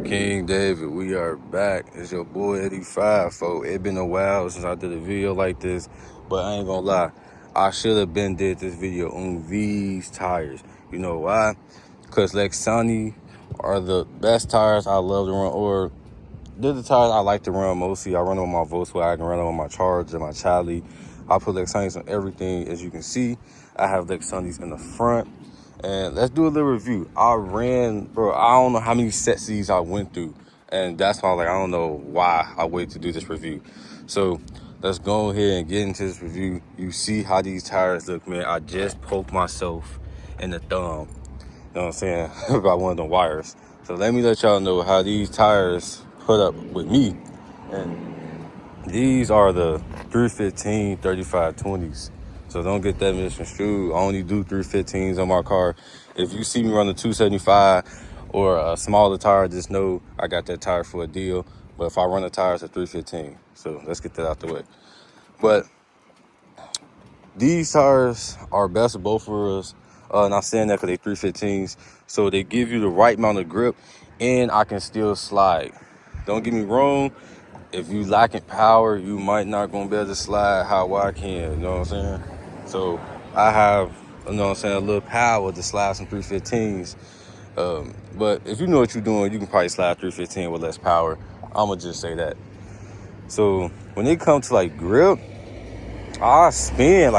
King David, we are back. It's your boy 85, folks. It been a while since I did a video like this, but I ain't gonna lie. I should have been did this video on these tires. You know why? Because Lexani are the best tires I love to run, or they're the tires I like to run mostly. I run them on my Volkswagen, run them on my Charger, my Charlie. I put Lexanis on everything. As you can see, I have Lexanis in the front. And let's do a little review. I don't know how many sets of these I went through. And that's why I don't know why I waited to do this review. So let's go ahead and get into this review. You see how these tires look, man. I just poked myself in the thumb, you know what I'm saying, by one of the wires. So let me let y'all know how these tires put up with me. And these are the 315 3520s. So don't get that misconstrued. I only do 315s on my car. If you see me run a 275 or a smaller tire, just know I got that tire for a deal. But if I run a tire, it's a 315. So let's get that out the way. But these tires are best of both worlds. And I'm saying that because they're 315s. So they give you the right amount of grip and I can still slide. Don't get me wrong. If you lacking power, you might not gonna be able to slide how I can, you know what I'm saying? So I have, you know what I'm saying, a little power to slide some 315s. But if you know what you're doing, you can probably slide 315 with less power. I'ma just say that. So when it comes to like grip, I spin.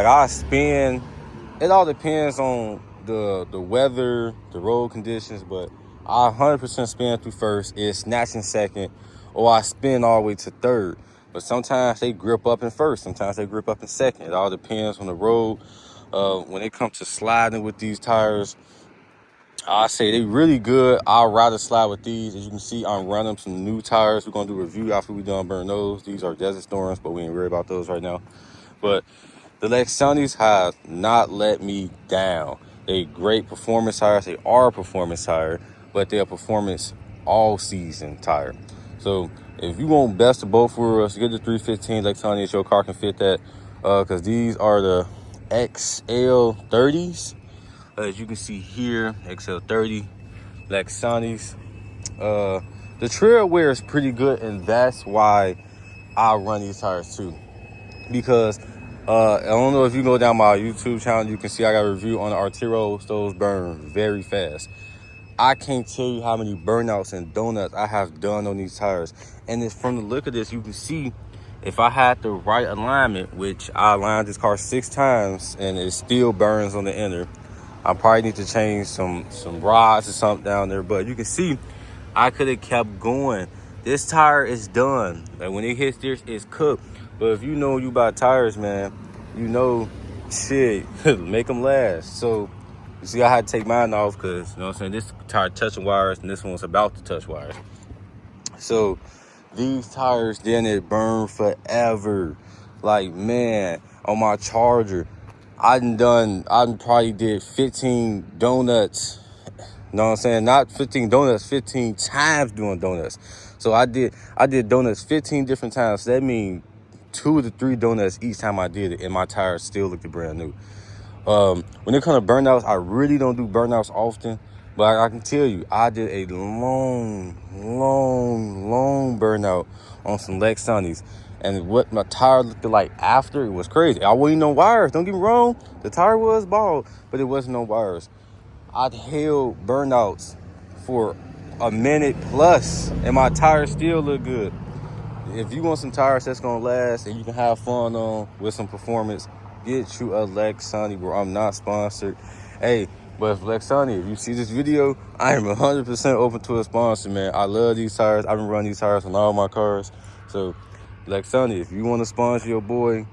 It all depends on the weather, the road conditions, but I 100% spin through first, it's snatching second, or I spin all the way to third. But sometimes they grip up in first, sometimes they grip up in second. It all depends on the road. When it comes to sliding with these tires, I say they really good. I'd rather slide with these. As you can see, I'm running some new tires. We're gonna do a review after we done burn those. These are Desert Storms, but we ain't worried about those right now. But the Lexanis have not let me down. They great performance tires. They are a performance tire, but they're a performance all season tire. So if you want best of both worlds, get the 315 Lexani if your car can fit that. Because these are the XL30s. As you can see here, XL30 Lexanis. The trail wear is pretty good, and that's why I run these tires too. Because I don't know if you go down my YouTube channel, you can see I got a review on the Arteros. Those burn very fast. I can't tell you how many burnouts and donuts I have done on these tires. And it's from the look of this, you can see if I had the right alignment, which I aligned this car 6 times and it still burns on the inner. I probably need to change some rods or something down there. But you can see I could have kept going. This tire is done. Like when it hits this, it's cooked. But if you know you buy tires, man, you know, shit, make them last. So, you see, I had to take mine off because, you know what I'm saying, this tire touching wires and this one's about to touch wires. So, these tires, then it burn forever. Like, man, on my Charger, I probably did 15 donuts. You know what I'm saying? Not 15 donuts, 15 times doing donuts. So I did donuts 15 different times. So that means 2 to 3 donuts each time I did it, and my tires still looked brand new. When it comes to burnouts, I really don't do burnouts often, but I can tell you, I did a long burnout on some Lexanis. And what my tire looked like after, it was crazy. I wasn't no wires, don't get me wrong. The tire was bald, but it wasn't no wires. I'd held burnouts for a minute plus, and my tires still look good. If you want some tires that's gonna last and you can have fun on with some performance, get you a Lexani, bro. I'm not sponsored. Hey, but if Lexani, if you see this video, I am 100% open to a sponsor, man. I love these tires. I've been running these tires on all my cars. So, Lexani, if you want to sponsor your boy,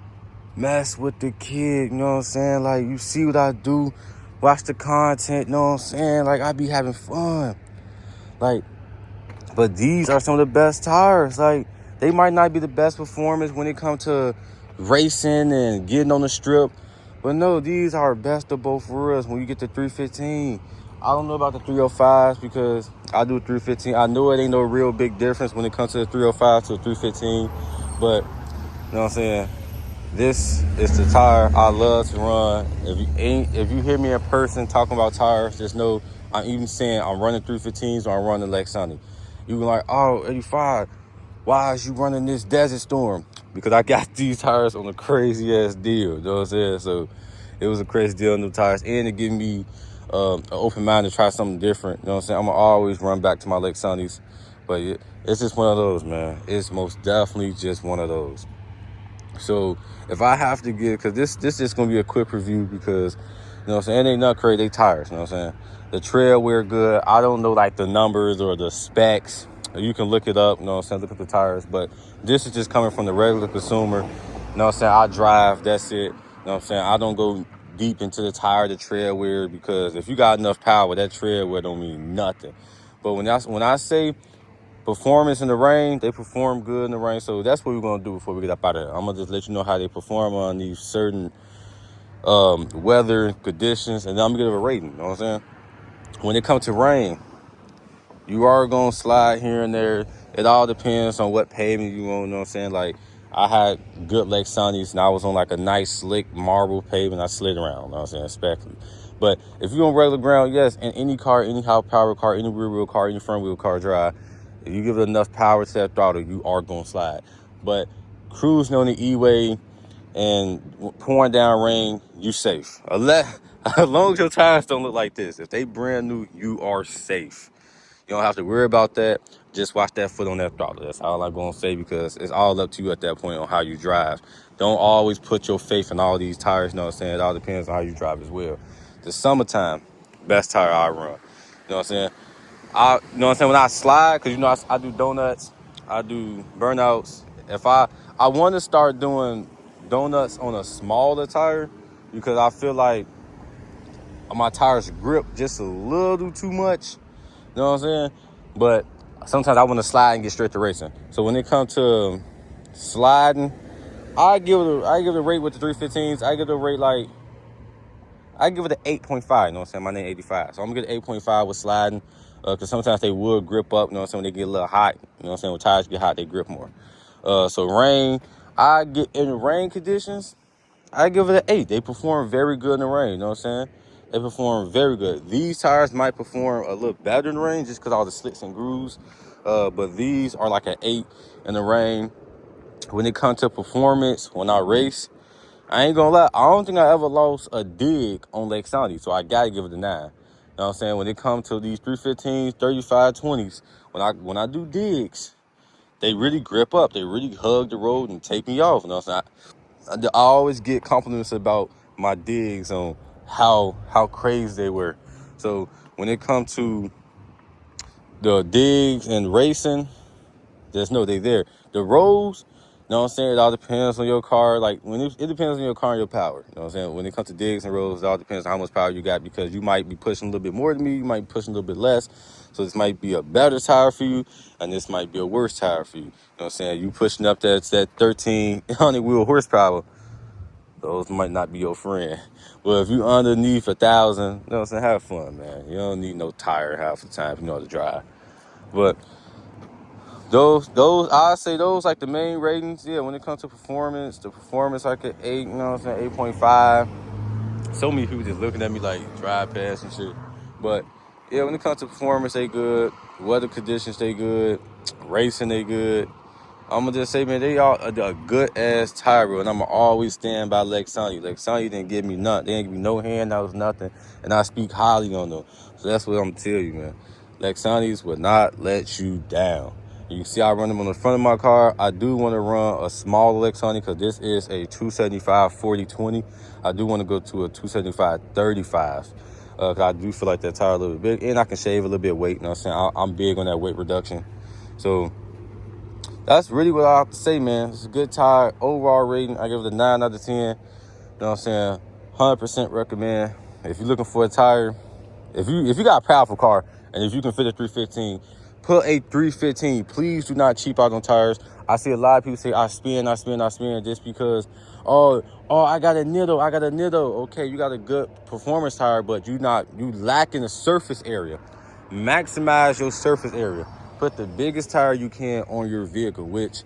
mess with the kid, you know what I'm saying? Like, you see what I do, watch the content, you know what I'm saying? Like, I be having fun. Like, but these are some of the best tires. Like, they might not be the best performance when it comes to racing and getting on the strip. But no, these are best of both worlds when you get to 315. I don't know about the 305s because I do 315. I know it ain't no real big difference when it comes to the 305 to the 315. But, you know what I'm saying? This is the tire I love to run. If you hear me in person talking about tires, just know I'm even saying I'm running 315s or I'm running Lexani. You were like, oh, 85, why is you running this Desert Storm? Because I got these tires on a crazy ass deal. You know what I'm saying? So it was a crazy deal on the tires, and it gave me an open mind to try something different. You know what I'm saying? I'm gonna always run back to my Lexanis, but it's just one of those, man. It's most definitely just one of those. So if I have to get, because this is going to be a quick review, because, you know what I'm saying, it ain't nothing crazy. They tires, you know what I'm saying? The tread wear good. I don't know, like, the numbers or the specs. You can look it up, you know what I'm saying, look at the tires. But this is just coming from the regular consumer. You know what I'm saying? I drive, that's it. You know what I'm saying? I don't go deep into the tire, the tread wear, because if you got enough power, that tread wear don't mean nothing. But when I say performance in the rain, they perform good in the rain. So that's what we're going to do before we get up out of here. I'm going to just let you know how they perform on these certain weather conditions, and then I'm going to give it a rating. You know what I'm saying? When it comes to rain, you are going to slide here and there. It all depends on what pavement you want. You know what I'm saying? Like, I had good Lexanis, and I was on like a nice, slick marble pavement. I slid around. You know what I'm saying? Respectfully. But if you're on regular ground, yes, in any car, any high power car, any rear wheel car, any front wheel car drive, if you give it enough power to that throttle, you are going to slide. But cruising on the E-way and pouring down rain, you safe. As long as your tires don't look like this, if they brand new, you are safe. You don't have to worry about that. Just watch that foot on that throttle. That's all I'm going to say, because it's all up to you at that point on how you drive. Don't always put your faith in all these tires. You know what I'm saying? It all depends on how you drive as well. The summertime, best tire I run. You know what I'm saying? You know what I'm saying? When I slide, because, you know, I do donuts, I do burnouts. If I want to start doing donuts on a smaller tire, because I feel like my tires grip just a little too much. You know what I'm saying? But sometimes I want to slide and get straight to racing. So when it comes to sliding, I give it a rate with the 315s. I give it a rate like, I give it an 8.5. You know what I'm saying? My name 85. So I'm going to get an 8.5 with sliding. Because sometimes they will grip up, you know what I'm saying, when they get a little hot. You know what I'm saying? When tires get hot, they grip more. So rain, in rain conditions, I give it an 8. They perform very good in the rain, you know what I'm saying? They perform very good. These tires might perform a little better in the rain just because all the slits and grooves. But these are like an 8 in the rain. When it comes to performance, when I race, I ain't gonna lie, I don't think I ever lost a dig on Lexani, so I gotta give it a 9. You know what I'm saying? When it comes to these 315s, 35, 20s, when I do digs, they really grip up. They really hug the road and take me off. You know what I'm saying? I always get compliments about my digs on how crazy they were. So when it comes to the digs and racing, just know they there. The roads, you know what I'm saying? It all depends on your car. Like, it depends on your car and your power. You know what I'm saying? When it comes to digs and roads, it all depends on how much power you got, because you might be pushing a little bit more than me. You might be pushing a little bit less. So this might be a better tire for you, and this might be a worse tire for you. You know what I'm saying? You pushing up that 1,300 wheel horsepower, those might not be your friend. But if you underneath 1,000, you know what I'm saying? Have fun, man. You don't need no tire half the time if you know how to drive. But those I say those like the main ratings. Yeah, when it comes to performance, the performance like an 8, you know what I'm saying, 8.5. So many people just looking at me like drive past and shit. But yeah, when it comes to performance, they good. Weather conditions, they good. Racing, they good. I'm gonna just say, man, they all a good ass tire, and I'm gonna always stand by Lexani. Lexani didn't give me nothing. They didn't give me no handouts, nothing, and I speak highly on them. So that's what I'm gonna tell you, man. Lexani's will not let you down. You can see I run them on the front of my car. I do want to run a small Lexani because this is a 275 40/20. I do want to go to a 275 35. Cause I do feel like that tire a little bit big, and I can shave a little bit of weight. You know what I'm saying? I'm big on that weight reduction. So that's really what I have to say, man. It's a good tire. Overall rating, I give it a 9 out of 10. You know what I'm saying? 100% recommend. If you're looking for a tire, if you got a powerful car, and if you can fit a 315, put a 315. Please do not cheap out on tires. I see a lot of people say, I spin just because, oh, I got a Nitto. Okay, you got a good performance tire, but you lack in the surface area. Maximize your surface area. Put the biggest tire you can on your vehicle, which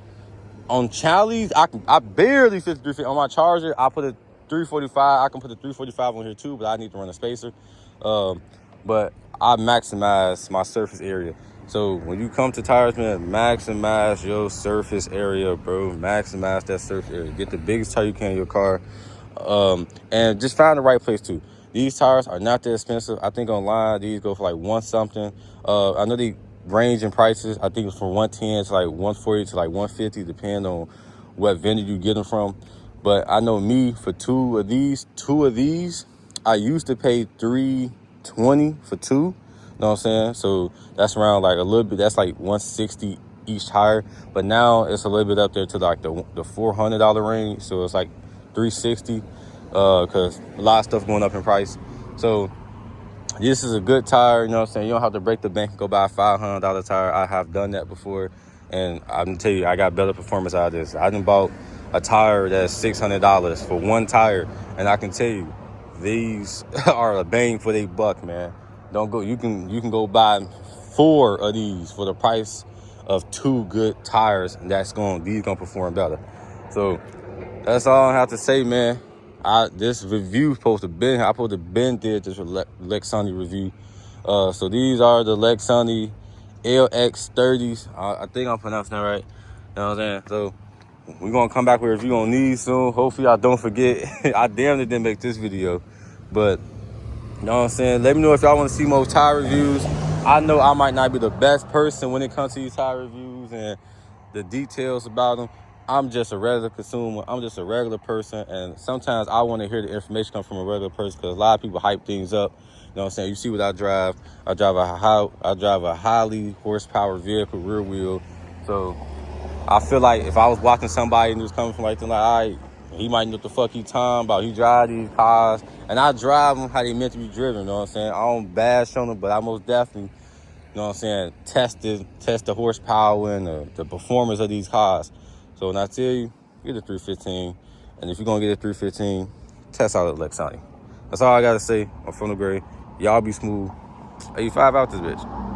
on Charlie's, I barely fit the 350. On my Charger, I put a 345. I can put a 345 on here too, but I need to run a spacer. But I maximize my surface area. So when you come to tires, man, maximize your surface area, bro. Maximize that surface area. Get the biggest tire you can in your car. And just find the right place too. These tires are not that expensive. I think online these go for like one something. I know they range in prices. I think it's from 110 to like 140 to like 150, depending on what vendor you get them from. But I know me, for two of these, I used to pay $320 for two. You know what I'm saying? So that's around like a little bit. That's like 160 each tire. But now it's a little bit up there to like the $400 range. So it's like 360, because a lot of stuff going up in price. So this is a good tire, you know what I'm saying? You don't have to break the bank and go buy a $500 tire. I have done that before, and I'm gonna tell you, I got better performance out of this. I done bought a tire that's $600 for one tire, and I can tell you, these are a bang for their buck, man. Don't go. You can go buy 4 of these for the price of 2 good tires, and these gonna perform better. So that's all I have to say, man. This review supposed to been, I supposed to been did this Lexani review. So these are the Lexani LX30s. I think I'm pronouncing that right. You know what I'm saying? So we're gonna come back with a review on these soon. Hopefully I don't forget. I damn near didn't make this video, but you know what I'm saying? Let me know if y'all want to see more tire reviews. I know I might not be the best person when it comes to these tire reviews and the details about them. I'm just a regular consumer. I'm just a regular person. And sometimes I want to hear the information come from a regular person, because a lot of people hype things up. You know what I'm saying? You see what I drive. I drive a highly horsepower vehicle, rear wheel. So I feel like if I was watching somebody and was coming from like, all right, he might know what the fuck he talking about. He drive these cars, and I drive them how they meant to be driven. You know what I'm saying? I don't bash on them, but I most definitely, you know what I'm saying, test the horsepower and the performance of these cars. So when I tell you, get a 315, and if you're gonna get a 315, test out the Lexani. That's all I gotta say. I'm from the Gray. Y'all be smooth. 85 out this bitch.